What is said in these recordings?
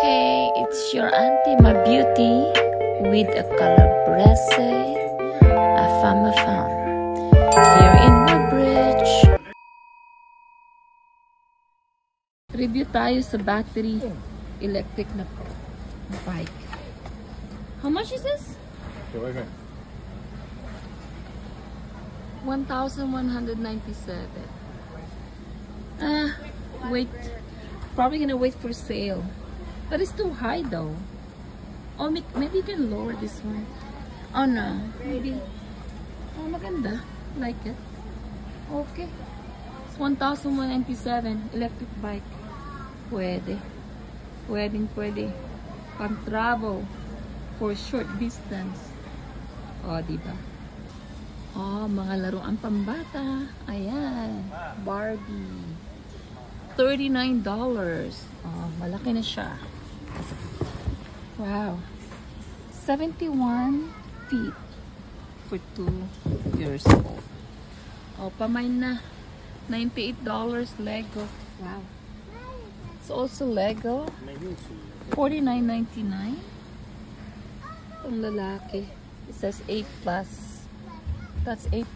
Hey, it's your Auntie Ma Beauty with a calabrese femme here in my bridge. Review tayo sa battery electric na bike. How much is this? 1,197. Wait. Probably gonna wait for sale. But it's too high though. Oh, maybe you can lower this one. Oh no. Maybe. Oh, maganda. Like it. Okay. It's 1,197. Electric bike. Pwede. Pwede. Pang travel. For short distance. Oh, diba? Oh, mga laruan pambata. Ayan. Barbie. $39. Oh, malaki na siya. Wow. 71 feet for 2 years old. Oh, pamain na. $98 Lego. Wow. It's also Lego. $49.99. Ang lalaki. It says 8+. That's 8+.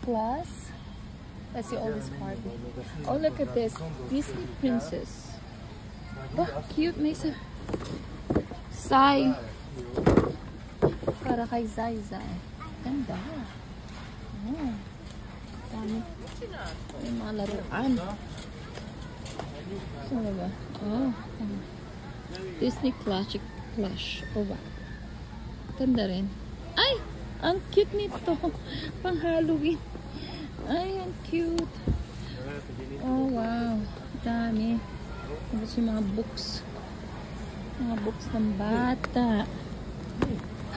That's the oldest Barbie. Oh, look at this. Disney Princess. Oh, cute. May sa Sai. Para kay Zai. Ganda. Oh. Dami. May mga laruan. Saan ba? Oh. Disney Classic Plush. Oh, ba? Ganda rin. Ay! Ang cute nito. Pang Halloween. Ay, ang cute. Oh, wow. Dami. Tapos yung mga books. Mga books ng bata.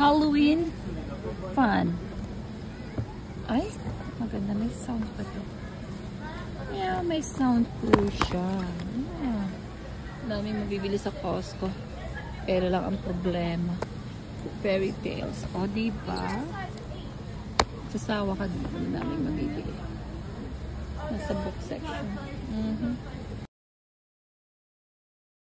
Halloween fun. Ay, maganda. May sound pa to. Yeah, may soundproof siya. Yeah. Dami mabibili sa Costco. Pero lang ang problema. Fairy tales. O, diba? Sasawa ka dito. Ang daming mabibili. Nasa book section.